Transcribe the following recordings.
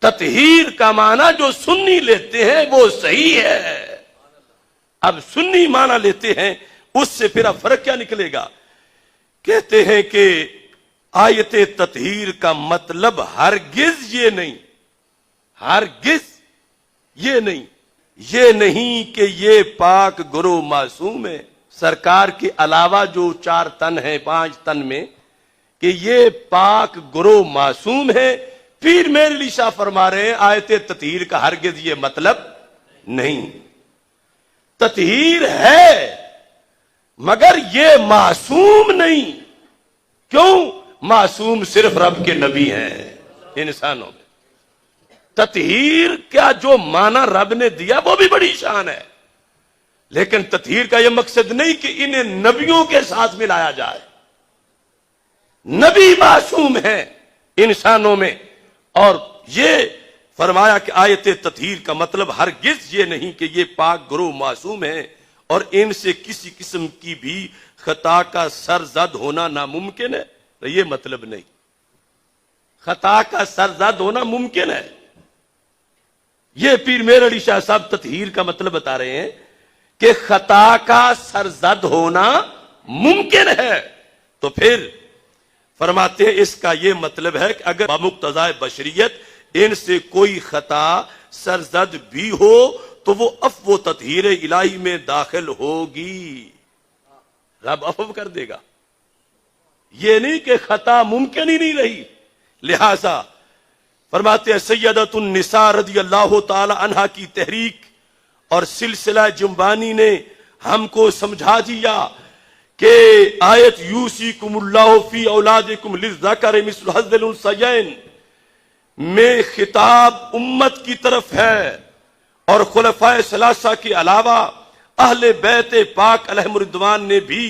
تطہیر کا معنی جو سنی لیتے ہیں وہ صحیح ہے. اب سنی معنی لیتے ہیں، اس سے پھر اب فرق کیا نکلے گا؟ کہتے ہیں کہ آیت تطہیر کا مطلب ہرگز یہ نہیں، ہرگز یہ نہیں کہ یہ پاک گروہ معصوم ہے، سرکار کے علاوہ جو 4 تن ہیں 5 تن میں، کہ یہ پاک گروہ معصوم ہے. پیر میرے علی شاہ فرما رہے ہیں آیت تطہیر کا ہرگز یہ مطلب نہیں. تطہیر ہے مگر یہ معصوم نہیں. کیوں؟ معصوم صرف رب کے نبی ہیں انسانوں میں. تطہیر کا جو معنی رب نے دیا وہ بھی بڑی شان ہے، لیکن تطہیر کا یہ مقصد نہیں کہ انہیں نبیوں کے ساتھ ملایا جائے. نبی معصوم ہیں انسانوں میں. اور یہ فرمایا کہ آیت تطہیر کا مطلب ہرگز یہ نہیں کہ یہ پاک گروہ معصوم ہیں اور ان سے کسی قسم کی بھی خطا کا سرزد ہونا ناممکن ہے. یہ مطلب نہیں، خطا کا سرزد ہونا ممکن ہے. یہ پیر میر علی شاہ صاحب تطہیر کا مطلب بتا رہے ہیں کہ خطا کا سرزد ہونا ممکن ہے. تو پھر فرماتے ہیں اس کا یہ مطلب ہے کہ اگر بمقتضائے بشریت ان سے کوئی خطا سرزد بھی ہو تو وہ عفو و تطہیر الہی میں داخل ہوگی، رب عفو کر دے گا. یہ نہیں کہ خطا ممکن ہی نہیں رہی. لہذا فرماتے ہیں سیدۃ النساء رضی اللہ تعالی عنہا کی تحریک اور سلسلہ جنبانی نے ہم کو سمجھا دیا کہ آیت یوصیکم اللہ فی اولادکم للذکر مثل حظ الانثیین میں خطاب امت کی طرف ہے، اور خلفائے ثلاثہ کے علاوہ اہل بیت پاک علیہم الرضوان نے بھی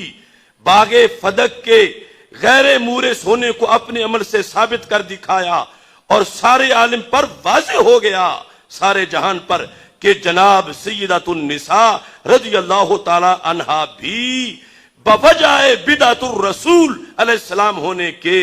باغ فدق کے غیر مورث ہونے کو اپنے عمل سے ثابت کر دکھایا، اور سارے عالم پر واضح ہو گیا، سارے جہان پر، کہ جناب سیدۃ النساء رضی اللہ تعالی عنہا بھی بوجہ بدعت الرسول علیہ السلام ہونے کے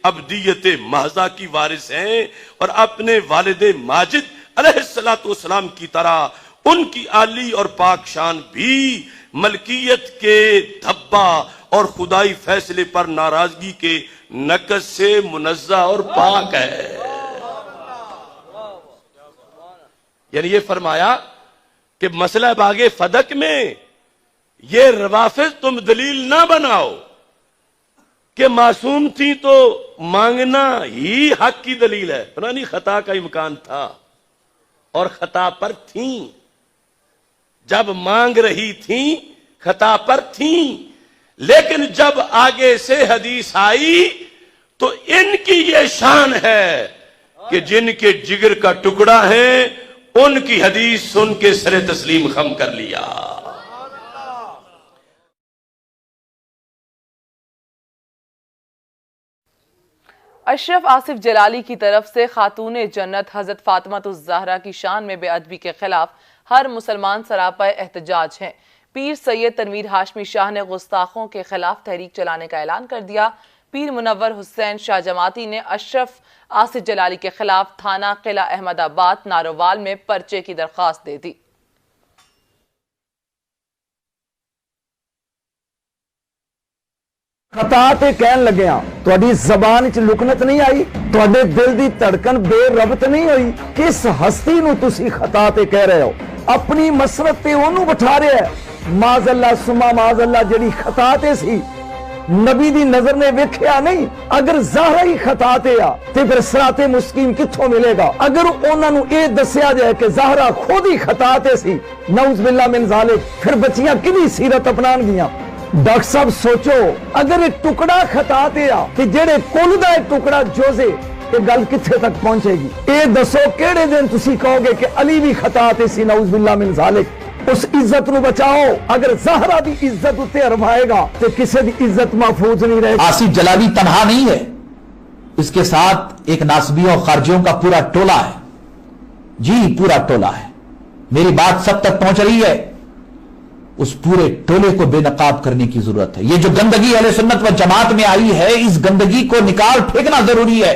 ابدیت محضہ کی وارث ہیں، اور اپنے والد ماجد علیہ السلام کی طرح ان کی عالی اور پاک شان بھی ملکیت کے دھبا اور خدائی فیصلے پر ناراضگی کے نقص سے منزہ اور پاک ہے. یعنی یہ فرمایا کہ مسئلہ باغ فدق میں یہ روافض تم دلیل نہ بناؤ کہ معصوم تھی تو مانگنا ہی حق کی دلیل ہے. نہیں، خطا کا امکان تھا اور خطا پر تھیں، جب مانگ رہی تھیں خطا پر تھیں، لیکن جب آگے سے حدیث آئی تو ان کی یہ شان ہے کہ جن کے جگر کا ٹکڑا ہے ان کی حدیث سن کے سر تسلیم خم کر لیا. اشرف آصف جلالی کی طرف سے خاتون جنت حضرت فاطمہ الزہرا کی شان میں بے ادبی کے خلاف ہر مسلمان سراپا احتجاج ہیں. پیر سید تنویر ہاشمی شاہ نے گستاخوں کے خلاف تحریک چلانے کا اعلان کر دیا. پیر منور حسین شاہ جماعتی نے اشرف آصف جلالی کے خلاف تھانہ قلعہ احمد آباد ناروال میں پرچے کی درخواست دے دی. خطا تے کہن لگیا تہاڈی زبان وچ لکنت نہیں آئی، تہاڈے دل دی دھڑکن بے ربط نہیں ہوئی. کس ہستی نو تسی خطا تے کہہ رہے ہو؟ اپنی مسرت تے اونوں بٹھا رہے ہے. معاذ اللہ سما معاذ اللہ جڑی خطا تے سی نبی دی نظر نے ویکھیا نہیں. اگر زہرا ہی خطا تے آ تے پھر صراط مستقیم کتھوں ملے گا؟ اگر انہاں نو اے دسیا جائے کہ زہرا خود ہی خطا تے سی، نعوذ باللہ من ذالک، پھر بچیاں کدی سیرت اپنان گیاں؟ ڈاکٹر صاحب سوچو، اگر ایک ٹکڑا خطا تے آ تے جڑے کل دا ایک ٹکڑا جوزے، یہ گل کتھے تک پہنچے گی؟ اے دسو کیڑے دن تسی کہو گے کہ علی بھی خطا تے سی، نعوذ باللہ من ذالک؟ اس عزت نو بچاؤ. اگر زہرا دی عزت اتے ارمائے گا تو کسی دی عزت محفوظ نہیں رہے. آصف جلالی تنہا نہیں ہے، اس کے ساتھ ایک ناسبیوں اور خارجیوں کا پورا ٹولہ ہے. جی پورا ٹولہ ہے. میری بات سب تک پہنچ رہی ہے. اس پورے ٹولے کو بے نقاب کرنے کی ضرورت ہے. یہ جو گندگی اہل سنت و جماعت میں آئی ہے، اس گندگی کو نکال پھینکنا ضروری ہے.